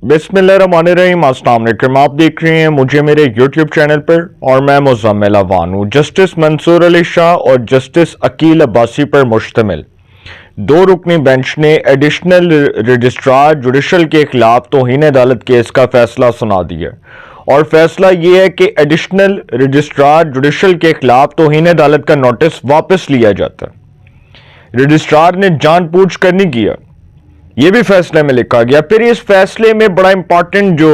बिस्मिल्लाहिर्रहमानिर्रहीम। अस्सलाम वालेकुम। आप देख रहे हैं मुझे मेरे YouTube चैनल पर और मैं मुज़म्मिल अवान हूँ। जस्टिस मंसूर अली शाह और जस्टिस अकील अब्बासी पर मुश्तमिल दो रुकनी बेंच ने एडिशनल रजिस्ट्रार जुडिशल के खिलाफ तौहीन अदालत केस का फैसला सुना दिया और फैसला ये है कि एडिशनल रजिस्ट्रार जुडिशल के खिलाफ तौहीन अदालत का नोटिस वापस लिया जाता है। रजिस्ट्रार ने जानबूझ कर नहीं किया, ये भी फैसले में लिखा गया। फिर इस फैसले में बड़ा इंपॉर्टेंट जो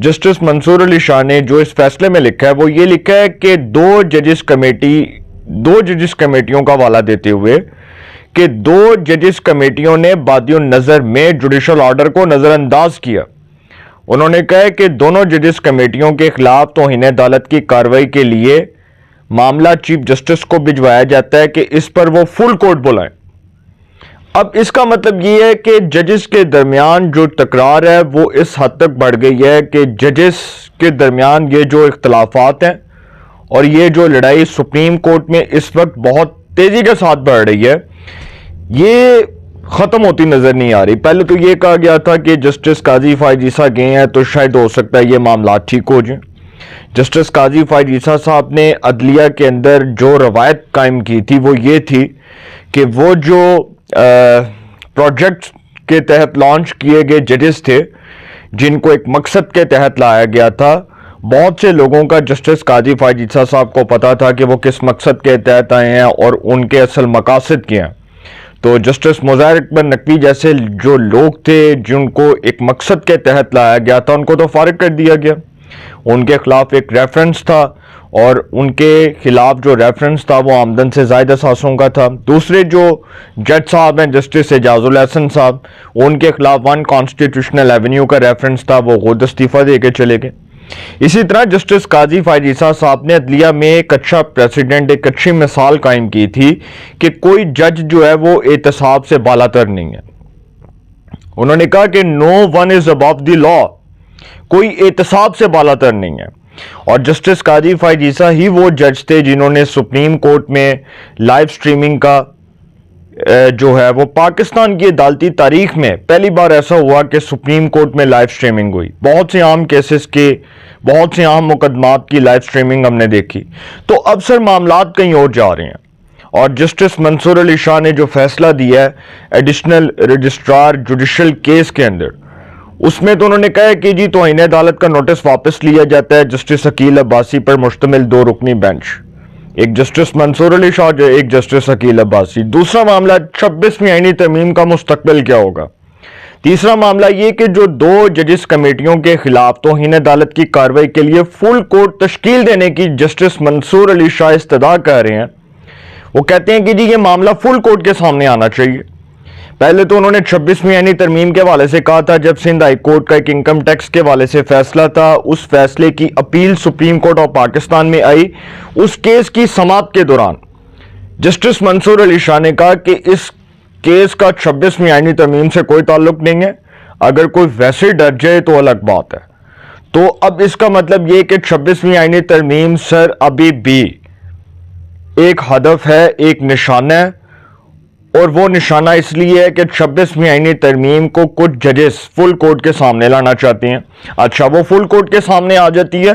जस्टिस मंसूर अली शाह ने जो इस फैसले में लिखा है वो ये लिखा है कि दो जजिस कमेटियों का हवाला देते हुए कि दो जजिस कमेटियों ने बादियों नजर में जुडिशल ऑर्डर को नजरअंदाज किया। उन्होंने कहा है कि दोनों जजिस कमेटियों के खिलाफ तौहीन अदालत की कार्रवाई के लिए मामला चीफ जस्टिस को भिजवाया जाता है कि इस पर वो फुल कोर्ट बुलाएं। अब इसका मतलब ये है कि जजेस के दरमियान जो तकरार है वो इस हद तक बढ़ गई है कि जजेस के दरमियान ये जो इख्तलाफात हैं और ये जो लड़ाई सुप्रीम कोर्ट में इस वक्त बहुत तेजी के साथ बढ़ रही है, ये खत्म होती नजर नहीं आ रही। पहले तो ये कहा गया था कि जस्टिस काजी फायज ईसा गए हैं तो शायद हो सकता है ये मामला ठीक हो जाए। जस्टिस काजी फायज ईसा साहब ने अदलिया के अंदर जो रवायत कायम की थी वो ये थी कि वो जो प्रोजेक्ट के तहत लॉन्च किए गए जजेस थे जिनको एक मकसद के तहत लाया गया था, बहुत से लोगों का जस्टिस काजी फायज ईसा साहब को पता था कि वो किस मकसद के तहत आए हैं और उनके असल मकासद क्या हैं। तो जस्टिस मुज़ाहिर अकबर नकवी जैसे जो लोग थे जिनको एक मकसद के तहत लाया गया था उनको तो फारिग कर दिया गया। उनके खिलाफ एक रेफरेंस था और उनके खिलाफ जो रेफरेंस था वो आमदन से ज़ायदा सासों का था। दूसरे जो जज साहब हैं जस्टिस एजाजुल हसन साहब, उनके खिलाफ वन कॉन्स्टिट्यूशनल एवेन्यू का रेफरेंस था, वो खुद इस्तीफा दे के चले गए। इसी तरह जस्टिस काजी फायज ईसा साहब ने अदलिया में एक अच्छा प्रेसिडेंट, एक अच्छी मिसाल कायम की थी कि कोई जज जो है वो एहतसाब से बालातर नहीं है। उन्होंने कहा कि no one is above the law, कोई एहतसाब से बालातर नहीं है। और जस्टिस काजी फायज ईसा ही वो जज थे जिन्होंने सुप्रीम कोर्ट में लाइव स्ट्रीमिंग का जो है वो पाकिस्तान की अदालती तारीख में पहली बार ऐसा हुआ कि सुप्रीम कोर्ट में लाइव स्ट्रीमिंग हुई। बहुत से आम केसेस के, बहुत से आम मुकदमात की लाइव स्ट्रीमिंग हमने देखी। तो अब सर मामलात कहीं और जा रहे हैं और जस्टिस मंसूर अली शाह ने जो फैसला दिया है एडिशनल रजिस्ट्रार जुडिशल केस के अंदर, उसमें तो उन्होंने कहा है कि जी तौहीन अदालत का नोटिस वापस लिया जाता है। जस्टिस अकील अब्बासी पर मुश्तमिल दो रुकनी बेंच, एक जस्टिस मंसूर अली शाह जो एक जस्टिस अकील अब्बासी। दूसरा मामला 26वीं आईनी तरमीम का मुस्तकबिल क्या होगा। तीसरा मामला ये कि जो दो जजिस कमेटियों के खिलाफ तौहीन अदालत की कार्रवाई के लिए फुल कोर्ट तश्कील देने की जस्टिस मंसूर अली शाह इस्तदा कर रहे हैं, वो कहते हैं कि जी ये मामला फुल कोर्ट के सामने आना चाहिए। पहले तो उन्होंने 26वीं आईनी तरमीम के हवाले से कहा था, जब सिंध हाई कोर्ट का एक इनकम टैक्स के हवाले से फैसला था, उस फैसले की appeal supreme court of Pakistan में आई। उस केस की समाप्त के दौरान जस्टिस मंसूर अली शाह ने कहा कि इस केस का 26वीं आईनी तरमीम से कोई ताल्लुक नहीं है, अगर कोई वैसे डर जाए तो अलग बात है। तो अब इसका मतलब यह कि 26वीं आईनी तरमीम सर अभी भी एक हदफ है, एक निशाना है, और वो निशाना इसलिए है कि 26वीं आईनी तरमीम को कुछ जजेस फुल कोर्ट के सामने लाना चाहते हैं। अच्छा, वो फुल कोर्ट के सामने आ जाती है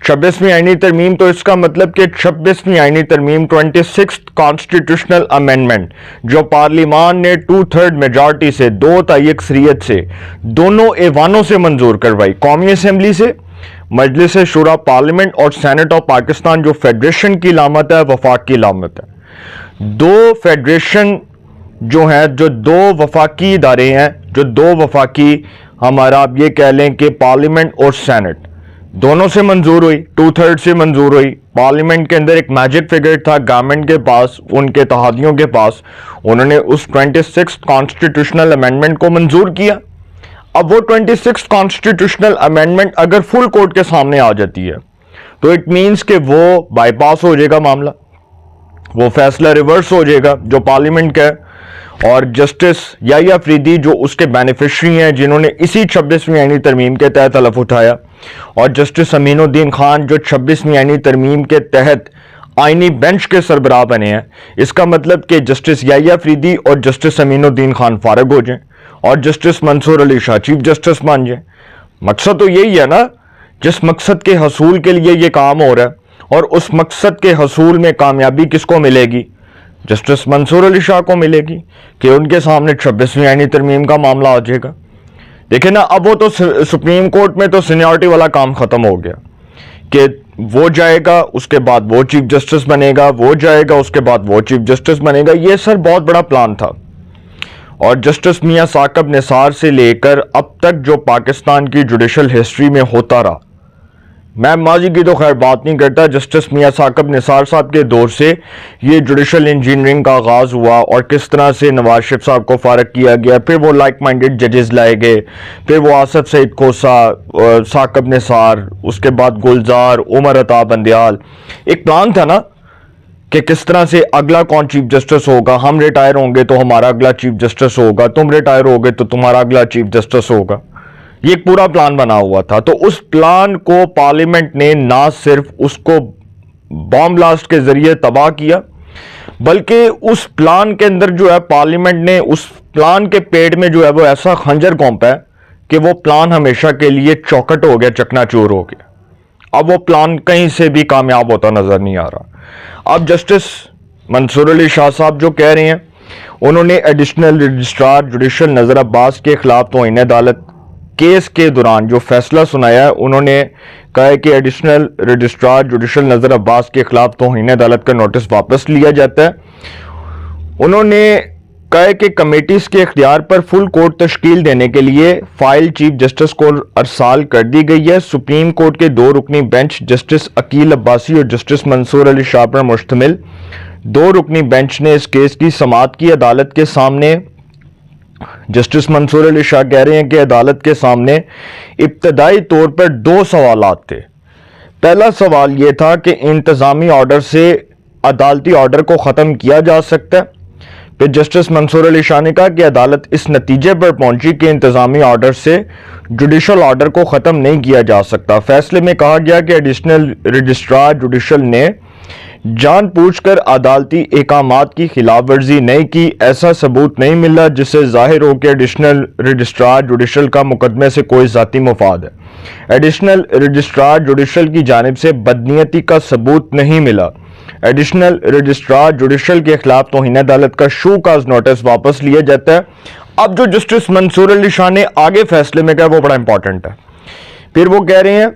26वीं आईनी तरमीम, तो इसका मतलब कि 26वीं आईनी तरमीम 26th कॉन्स्टिट्यूशनल अमेंडमेंट जो पार्लिमान ने 2/3 मेजॉरिटी से, 2 ताई अक्सरियत से, दोनों ऐवानों से मंजूर करवाई, कौमी असेंबली से, मजलिस शुरा पार्लियामेंट और सेनेट ऑफ पाकिस्तान जो फेडरेशन की लामत है, वफाक की लामत है। दो फेडरेशन जो है, जो दो वफाकी इदारे हैं, जो दो वफाकी, हमारा आप ये कह लें कि पार्लियामेंट और सेनेट दोनों से मंजूर हुई, 2/3 से मंजूर हुई। पार्लियामेंट के अंदर एक मैजिक फिगर था गवर्नमेंट के पास, उनके इत्तेहादियों के पास, उन्होंने उस 26th कॉन्स्टिट्यूशनल अमेंडमेंट को मंजूर किया। अब वो 26th कॉन्स्टिट्यूशनल अमेंडमेंट अगर फुल कोर्ट के सामने आ जाती है तो इट मीन्स कि वो बाईपास हो जाएगा मामला, वो फैसला रिवर्स हो जाएगा जो पार्लियामेंट का है। और जस्टिस याहिया अफरीदी जो उसके बेनिफिशरी हैं जिन्होंने इसी 26वीं आईनी तरमीम के तहत हलफ उठाया, और जस्टिस अमीनुद्दीन खान जो 26वीं आईनी तरमीम के तहत आईनी बेंच के सरबराह बने हैं, इसका मतलब कि जस्टिस याहिया अफरीदी और जस्टिस अमीनुद्दीन खान फारग हो जाएं और justice Mansoor Ali Shah chief justice मान जाए। मकसद तो यही है ना, जिस मकसद के हसूल के लिए ये काम हो रहा है, और उस मकसद के हसूल में कामयाबी किसको मिलेगी? जस्टिस मंसूर अली शाह को मिलेगी कि उनके सामने 26वीं आईनी तरमीम का मामला आ जाएगा। देखिए ना, अब वो तो सुप्रीम कोर्ट में तो सीनियरिटी वाला काम खत्म हो गया कि वो जाएगा, उसके बाद वो चीफ जस्टिस बनेगा, वो जाएगा, उसके बाद वो चीफ जस्टिस बनेगा। ये सर बहुत बड़ा प्लान था। और जस्टिस मियां साकब निसार से लेकर अब तक जो पाकिस्तान की जुडिशल हिस्ट्री में होता रहा, मैं माजी की तो खैर बात नहीं करता, जस्टिस मियां साकब निसार साहब के दौर से ये जुडिशल इंजीनियरिंग का आगाज़ हुआ और किस तरह से नवाज शरीफ साहब को फारग किया गया, फिर वो लाइक माइंडेड जजेस लाए गए, फिर वो आसफ सईद कोसा, साकब निसार, उसके बाद गुलजार, उमर अता बंदियाल। एक प्लान था ना कि किस तरह से अगला कौन चीफ जस्टिस होगा, हम रिटायर होंगे तो हमारा अगला चीफ जस्टिस होगा, तुम रिटायर होगे तो तुम्हारा अगला चीफ जस्टिस होगा। ये एक पूरा प्लान बना हुआ था। तो उस प्लान को पार्लियामेंट ने ना सिर्फ उसको बॉम्ब ब्लास्ट के जरिए तबाह किया, बल्कि उस प्लान के अंदर जो है पार्लियामेंट ने उस प्लान के पेड़ में जो है वो ऐसा खंजर घोंपा है कि वो प्लान हमेशा के लिए चौकट हो गया, चकनाचूर हो गया। अब वो प्लान कहीं से भी कामयाब होता नजर नहीं आ रहा। अब जस्टिस मंसूर अली शाह साहब जो कह रहे हैं, उन्होंने एडिशनल रजिस्ट्रार जुडिशल नजर अब्बास के खिलाफ तौहीन अदालत केस के दौरान जो फैसला सुनाया है, उन्होंने कहा है कि एडिशनल रजिस्ट्रार जुडिशल नजर अब्बास के खिलाफ तौहीन अदालत का नोटिस वापस लिया जाता है। उन्होंने कहा है कि कमेटीज के इख्तियार पर फुल कोर्ट तश्कील देने के लिए फाइल चीफ जस्टिस को अरसाल कर दी गई है। सुप्रीम कोर्ट के 2 रुकनी बेंच जस्टिस अकील अब्बासी और जस्टिस मंसूर अली शाह पर मुश्तमिल 2 रुकनी बेंच ने इस केस की समाअत की अदालत के सामने। जस्टिस मंसूर अली शाह कह रहे हैं कि अदालत के सामने इब्तदाई तौर पर 2 सवालात थे। पहला सवाल यह था कि इंतजामी ऑर्डर से अदालती ऑर्डर को ख़त्म किया जा सकता है। फिर जस्टिस मंसूर अली शाह ने कहा कि अदालत इस नतीजे पर पहुंची कि इंतजामी ऑर्डर से जुडिशल ऑर्डर को ख़त्म नहीं किया जा सकता। फैसले में कहा गया कि एडिशनल रजिस्ट्रार जुडिशल ने जानबूझकर अदालती एहकामात की खिलाफ वर्जी नहीं की, ऐसा सबूत नहीं मिला जिससे जाहिर हो कि एडिशनल रजिस्ट्रार जुडिशल का मुकदमे से कोई ज़ाती मुफाद है। एडिशनल रजिस्ट्रार जुडिशल की जानिब से बदनीयती का सबूत नहीं मिला। एडिशनल रजिस्ट्रार जुडिशल के खिलाफ तौहीन अदालत का शू काज नोटिस वापस लिया जाता है। अब जो जस्टिस मंसूर अली शाह ने आगे फैसले में कहा वो बड़ा इंपॉर्टेंट है। फिर वो कह रहे हैं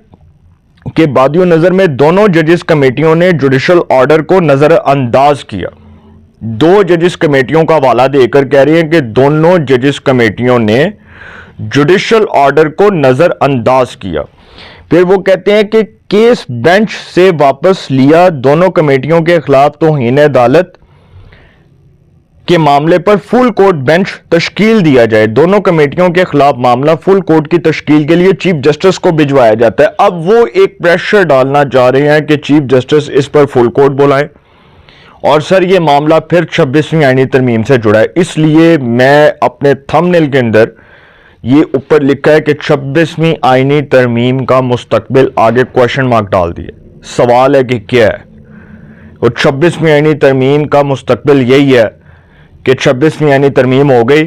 कि बादियों नजर में दोनों जजेस कमेटियों ने जुडिशल ऑर्डर को नजरअंदाज किया। 2 जजेस कमेटियों का हवाला देकर कह रहे हैं कि दोनों जजेस कमेटियों ने जुडिशल ऑर्डर को नजरअंदाज किया। फिर वो कहते हैं कि केस बेंच से वापस लिया। दोनों कमेटियों के खिलाफ तौहीन अदालत के मामले पर फुल कोर्ट बेंच तश्कील दिया जाए। दोनों कमेटियों के खिलाफ मामला फुल कोर्ट की तश्कील के लिए चीफ जस्टिस को भिजवाया जाता है। अब वो एक प्रेशर डालना चाह रहे हैं कि चीफ जस्टिस इस पर फुल कोर्ट बुलाएं। और सर ये मामला फिर 26वीं आईनी तरमीम से जुड़ा है, इसलिए मैं अपने थंबनेल के अंदर ये ऊपर लिखा है कि 26वीं आईनी तरमीम का मुस्तकबिल, आगे क्वेश्चन मार्क डाल दिए। सवाल है कि क्या है, और 26वीं आईनी तरमीम का मुस्तकबिल यही है कि 26वीं आईनी तरमीम हो गई,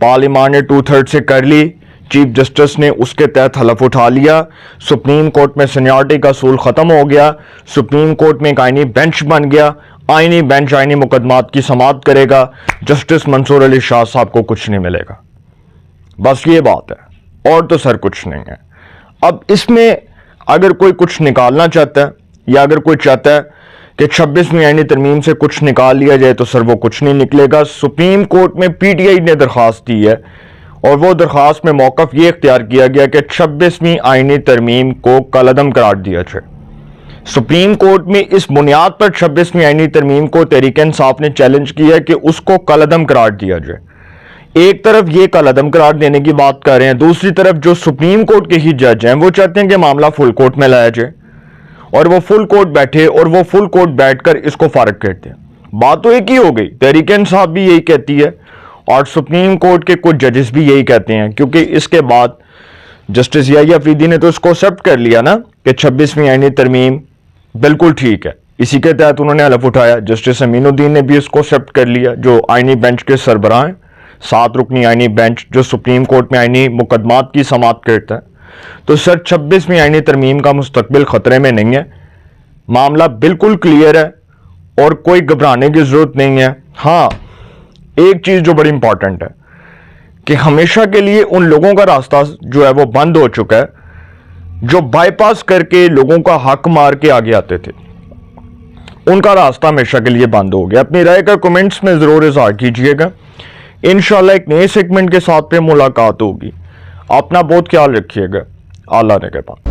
पार्लियामान ने 2/3 से कर ली, चीफ जस्टिस ने उसके तहत हलफ उठा लिया, सुप्रीम कोर्ट में सीनियरिटी का असूल ख़त्म हो गया, सुप्रीम कोर्ट में एक आईनी बेंच बन गया, आईनी बेंच आईनी मुकदमात की समाअत करेगा, जस्टिस मंसूर अली शाह साहब को कुछ नहीं मिलेगा। बस ये बात है, और तो सर कुछ नहीं है। अब इसमें अगर कोई कुछ निकालना चाहता है या अगर कोई चाहता है कि 26वीं आईनी तरमीम से कुछ निकाल लिया जाए तो सर वो कुछ नहीं निकलेगा। सुप्रीम कोर्ट में पीटीआई ने दरख्वास्त दी है और वो दरख्वास्त में मौक़िफ़ ये इख्तियार किया गया कि 26वीं आईनी तरमीम को कलअदम करार दिया जाए। सुप्रीम कोर्ट में इस बुनियाद पर 26वीं आईनी तरमीम को तहरीक इंसाफ ने चैलेंज किया कि उसको कलअदम करार दिया जाए। एक तरफ ये कलअदम करार देने की बात कर रहे हैं, दूसरी तरफ जो सुप्रीम कोर्ट के ही जज हैं वो चाहते हैं कि मामला फुल कोर्ट में लाया जाए और वो फुल कोर्ट बैठे और वो फुल कोर्ट बैठकर इसको फारग करते हैं। बात तो एक ही हो गई, तहरीक इंसाफ भी यही कहती है और सुप्रीम कोर्ट के कुछ जजेस भी यही कहते हैं, क्योंकि इसके बाद जस्टिस याहिया अफरीदी ने तो इसको एक्सेप्ट कर लिया ना कि 26वीं आईनी तरमीम बिल्कुल ठीक है, इसी के तहत उन्होंने हलफ उठाया। जस्टिस अमीनुद्दीन ने भी इसको एक्सेप्ट कर लिया, जो आईनी बेंच के सरबराह हैं, 7 रुकनी आईनी बेंच जो सुप्रीम कोर्ट में आईनी मुकदमात की समाअत करता है। तो सर 26वीं आईनी तरमीम का मुस्तकबिल खतरे में नहीं है, मामला बिल्कुल क्लियर है और कोई घबराने की जरूरत नहीं है। हाँ, एक चीज जो बड़ी इंपॉर्टेंट है कि हमेशा के लिए उन लोगों का रास्ता जो है वो बंद हो चुका है जो बाईपास करके लोगों का हक मार के आगे आते थे, उनका रास्ता हमेशा के लिए बंद हो गया। अपनी राय का कमेंट्स में जरूर इज़हार कीजिएगा। इंशाल्लाह एक नए सेगमेंट के साथ पे मुलाकात होगी। अपना बहुत ख्याल रखिएगा। अल्लाह ने के पास।